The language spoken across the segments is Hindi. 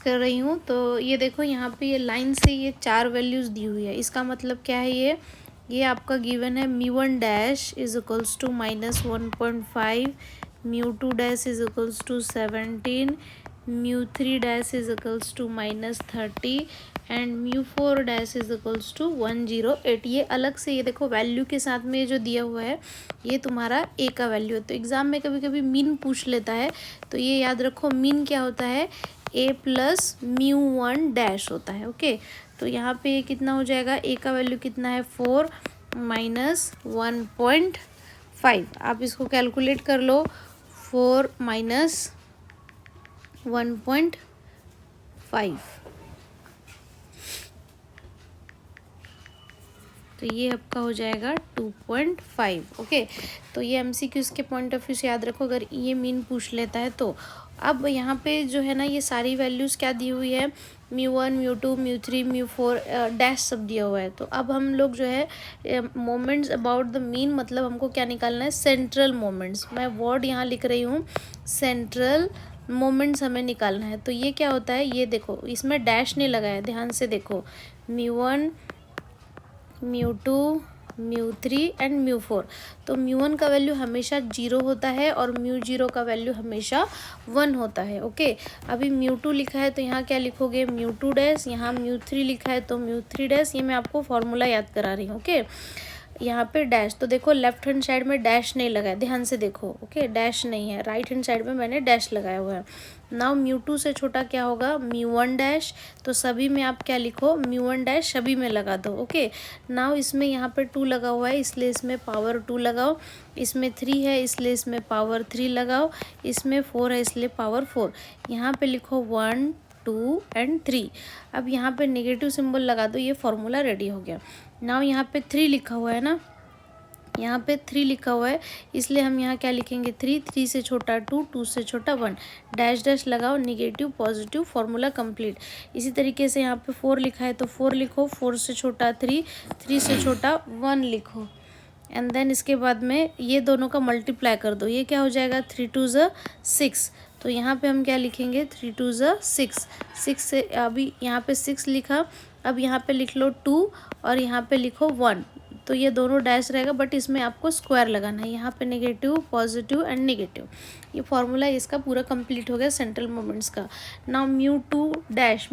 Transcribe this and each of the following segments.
कर रही हूँ। तो ये देखो यहाँ पे ये लाइन से ये 4 वैल्यूज़ दी हुई है। इसका मतलब क्या है, ये आपका गिवन है μ1 dash is equals to -1.5, μ2 dash is equals to 17, μ3 dash is equals to -30 and μ4 dash is equals to 108। ये अलग से ये देखो वैल्यू के साथ में जो दिया हुआ है ये तुम्हारा ए का वैल्यू है। तो एग्ज़ाम में कभी कभी मीन पूछ लेता है, तो ये याद रखो मीन क्या होता है, ए प्लस μ1 डैश होता है। ओके, तो यहाँ पे कितना हो जाएगा, ए का वैल्यू कितना है 4 माइनस 1.5। आप इसको कैलकुलेट कर लो, 4 माइनस 1.5, तो ये आपका हो जाएगा 2.5। ओके, तो ये एमसीक्यूज़ के पॉइंट ऑफ व्यू से याद रखो अगर ये मीन पूछ लेता है तो। अब यहाँ पे जो है ना ये सारी वैल्यूज़ क्या दी हुई है, μ1 μ2 μ3 μ4 डैश सब दिया हुआ है। तो अब हम लोग जो है मोमेंट्स अबाउट द मीन, मतलब हमको क्या निकालना है, सेंट्रल मोमेंट्स। मैं वर्ड यहाँ लिख रही हूँ, सेंट्रल मोमेंट्स हमें निकालना है। तो ये क्या होता है, ये देखो इसमें डैश नहीं लगाया, ध्यान से देखो, μ1 μ2 μ3 एंड μ4। तो μ1 का वैल्यू हमेशा 0 होता है और μ0 का वैल्यू हमेशा 1 होता है। ओके, अभी μ2 लिखा है तो यहाँ क्या लिखोगे, μ2 डैश, यहाँ μ3 लिखा है तो μ3 डैश। ये मैं आपको फॉर्मूला याद करा रही हूँ। ओके, यहाँ पे डैश, तो देखो लेफ्ट हैंड साइड में डैश नहीं लगाया, ध्यान से देखो। ओके, डैश नहीं है, राइट हैंड साइड में मैंने डैश लगाया हुआ है। नाउ μ2 से छोटा क्या होगा, μ1 डैश। तो सभी में आप क्या लिखो, μ1 डैश सभी में लगा दो। ओके, नाउ इसमें यहाँ पे 2 लगा हुआ है इसलिए इसमें पावर 2 लगाओ, इसमें 3 है इसलिए इसमें पावर 3 लगाओ, इसमें 4 है इसलिए पावर 4। यहाँ पे लिखो 1 2 एंड 3। अब यहाँ पे नेगेटिव सिंबल लगा दो, ये फॉर्मूला रेडी हो गया। नाउ यहाँ पे 3 लिखा हुआ है ना, यहाँ पे 3 लिखा हुआ है इसलिए हम यहाँ क्या लिखेंगे, 3, 3 से छोटा 2, 2 से छोटा 1, डैश डैश लगाओ, निगेटिव पॉजिटिव, फॉर्मूला कंप्लीट। इसी तरीके से यहाँ पे 4 लिखा है तो 4 लिखो, 4 से छोटा 3, 3 से छोटा 1 लिखो, एंड देन इसके बाद में ये दोनों का मल्टीप्लाई कर दो। ये क्या हो जाएगा, 3 2 ज़ 6। तो यहाँ पे हम क्या लिखेंगे, 3 2 ज़ 6, 6 से अभी यहाँ पे 6 लिखा, अब यहाँ पे लिख लो 2 और यहाँ पे लिखो 1। तो ये दोनों डैश रहेगा बट इसमें आपको स्क्वायर लगाना है, यहाँ पे नेगेटिव पॉजिटिव एंड नेगेटिव। ये फॉर्मूला इसका पूरा कंप्लीट हो गया सेंट्रल मोमेंट्स का। नाउ μ2 डैश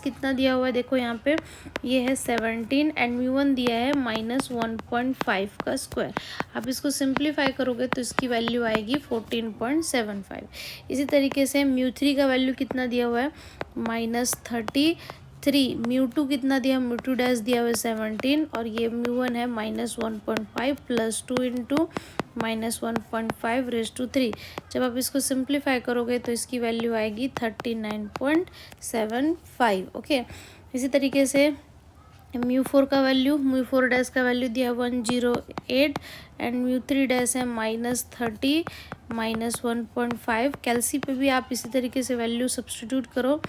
कितना दिया हुआ है, देखो यहाँ पे ये है 17 एंड μ1 दिया है -1.5 का स्क्वायर। आप इसको सिंप्लीफाई करोगे तो इसकी वैल्यू आएगी 14.75। इसी तरीके से μ3 का वैल्यू कितना दिया हुआ है, -33। μ2 कितना दिया, μ2 डैश दिया हुआ है 17 और ये μ1 है -1.5 प्लस 2 इंटू -1.5⁻3। जब आप इसको सिंप्लीफाई करोगे तो इसकी वैल्यू आएगी 39.75। ओके, इसी तरीके से μ4 डैश का वैल्यू दिया 108 एंड μ3 डैश है -30 -1.5। कैल्सी पे भी आप इसी तरीके से वैल्यू सब्स्टिट्यूट करो,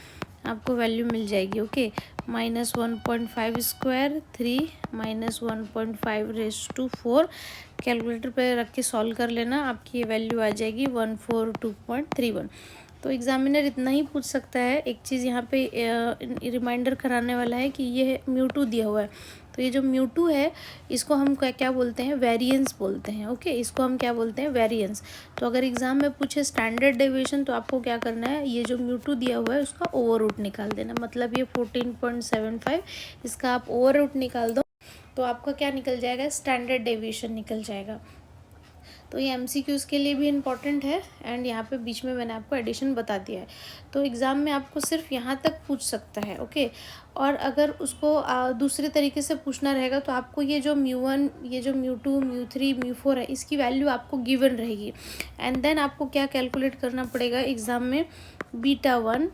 आपको वैल्यू मिल जाएगी। Okay, -1.5 square 3 -1.5⁻4। कैलकुलेटर पे रख के सॉल्व कर लेना, आपकी ये वैल्यू आ जाएगी 142.31। तो एग्जामिनर इतना ही पूछ सकता है। एक चीज़ यहाँ पे रिमाइंडर कराने वाला है कि ये μ2 दिया हुआ है, तो ये जो μ2 है इसको हम क्या बोलते हैं, वेरिएंस बोलते हैं। ओके, इसको हम क्या बोलते हैं, वेरिएंस। तो अगर एग्जाम में पूछे स्टैंडर्ड डेविएशन तो आपको क्या करना है, ये जो μ2 दिया हुआ है उसका ओवर रूट निकाल देना। मतलब ये 14.75, इसका आप ओवर रूट निकाल दो तो आपका क्या निकल जाएगा, स्टैंडर्ड डेविएशन निकल जाएगा। तो ये एमसीक्यूज़ के लिए भी इम्पॉर्टेंट है एंड यहाँ पे बीच में मैंने आपको एडिशन बता दिया है। तो एग्ज़ाम में आपको सिर्फ यहाँ तक पूछ सकता है। ओके, और अगर उसको दूसरे तरीके से पूछना रहेगा तो आपको ये जो μ1, ये जो μ2 μ3 μ4 है इसकी वैल्यू आपको गिवन रहेगी एंड देन आपको क्या कैलकुलेट करना पड़ेगा एग्ज़ाम में, β1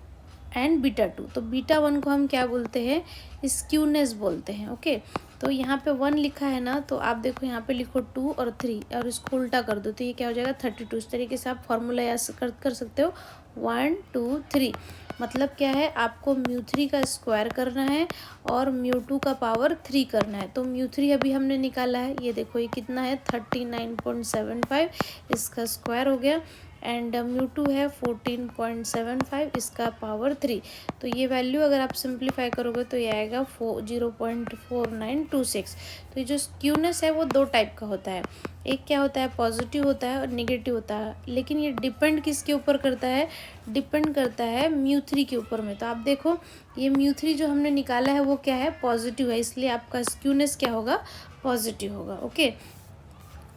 एंड β2। तो β1 को हम क्या बोलते हैं, स्क्यूनेस बोलते हैं। ओके, तो यहाँ पे 1 लिखा है ना, तो आप देखो यहाँ पे लिखो 2 और 3 और इसको उल्टा कर दो तो ये क्या हो जाएगा 32। इस तरीके से आप फॉर्मूला याद कर सकते हो, 1 2 3। मतलब क्या है, आपको μ3 का स्क्वायर करना है और μ2 का पावर 3 करना है। तो μ3 अभी हमने निकाला है, ये देखो ये कितना है 39.75, इसका स्क्वायर हो गया एंड म्यू टू है 14.75, इसका पावर 3। तो ये वैल्यू अगर आप सिंप्लीफाई करोगे तो ये आएगा 0.4926। तो ये जो स्क्यूनेस है वो दो टाइप का होता है, एक क्या होता है पॉजिटिव होता है और नेगेटिव होता है, लेकिन ये डिपेंड किसके ऊपर करता है, डिपेंड करता है म्यू थ्री के ऊपर में। तो आप देखो ये म्यू थ्री जो हमने निकाला है वो क्या है, पॉजिटिव है, इसलिए आपका स्क्यूनेस क्या होगा, पॉजिटिव होगा। ओके,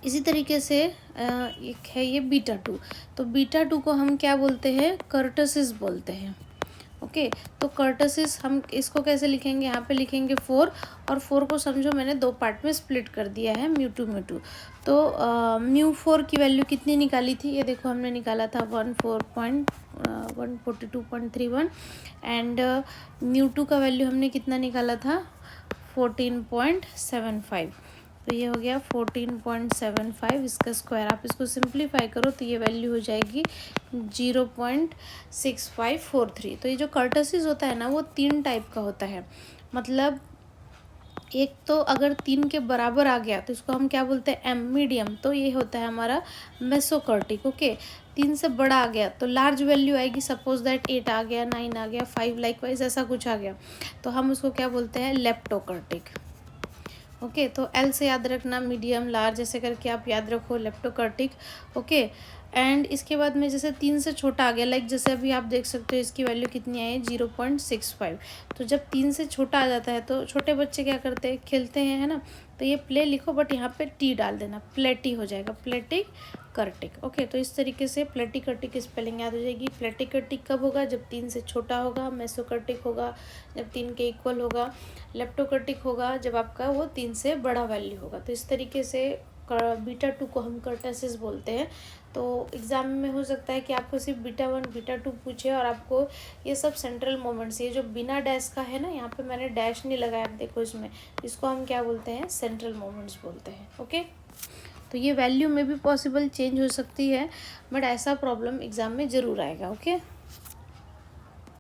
इसी तरीके से एक है ये बीटा टू। तो बीटा टू को हम क्या बोलते हैं, कर्टसिस बोलते हैं। ओके, तो कर्टसिस हम इसको कैसे लिखेंगे, यहाँ पे लिखेंगे 4, और 4 को समझो मैंने दो पार्ट में स्प्लिट कर दिया है, म्यू टू। तो म्यू 4 की वैल्यू कितनी निकाली थी, ये देखो हमने निकाला था 142.31, एंड म्यू टू का वैल्यू हमने कितना निकाला था 14.75। तो ये हो गया 14.75, इसका स्क्वायर आप इसको सिंप्लीफाई करो तो ये वैल्यू हो जाएगी 0.6543। तो ये जो कर्टसिस होता है ना वो 3 टाइप का होता है, मतलब एक तो अगर 3 के बराबर आ गया तो इसको हम क्या बोलते हैं, एम मीडियम, तो ये होता है हमारा मेसोकर्टिक। ओके, 3 से बड़ा आ गया तो लार्ज वैल्यू आएगी, सपोज दैट 8 आ गया, 9 आ गया, 5 लाइकवाइज ऐसा कुछ आ गया, तो हम उसको क्या बोलते हैं, लेप्टोकर्टिक। ओके, तो एल से याद रखना, मीडियम लार्ज ऐसे करके आप याद रखो, लेप्टोकर्टिक। ओके, एंड इसके बाद में जैसे 3 से छोटा आ गया, लाइक जैसे अभी आप देख सकते हो इसकी वैल्यू कितनी आई है 0.65। तो जब 3 से छोटा आ जाता है तो छोटे बच्चे क्या करते हैं, खेलते हैं, है ना, तो ये प्ले लिखो बट यहाँ पे टी डाल देना, प्लेटी हो जाएगा, प्लेटिक कर्टिक। ओके, तो इस तरीके से प्लेटिकर्टिक की स्पेलिंग याद हो जाएगी। प्लेटिकर्टिक कब होगा, जब 3 से छोटा होगा, मेसोकर्टिक होगा जब 3 के इक्वल होगा, लेप्टोकर्टिक होगा जब आपका वो 3 से बड़ा वैल्यू होगा। तो इस तरीके से बीटा टू को हम कर्टसिस बोलते हैं। तो एग्ज़ाम में हो सकता है कि आपको सिर्फ बीटा 1 बीटा 2 पूछे और आपको ये सब सेंट्रल मोमेंट्स, ये जो बिना डैश का है ना, यहाँ पे मैंने डैश नहीं लगाया, आप देखो इसमें, इसको हम क्या बोलते हैं, सेंट्रल मोमेंट्स बोलते हैं। ओके, तो ये वैल्यू में भी पॉसिबल चेंज हो सकती है, बट ऐसा प्रॉब्लम एग्ज़ाम में ज़रूर आएगा। ओके।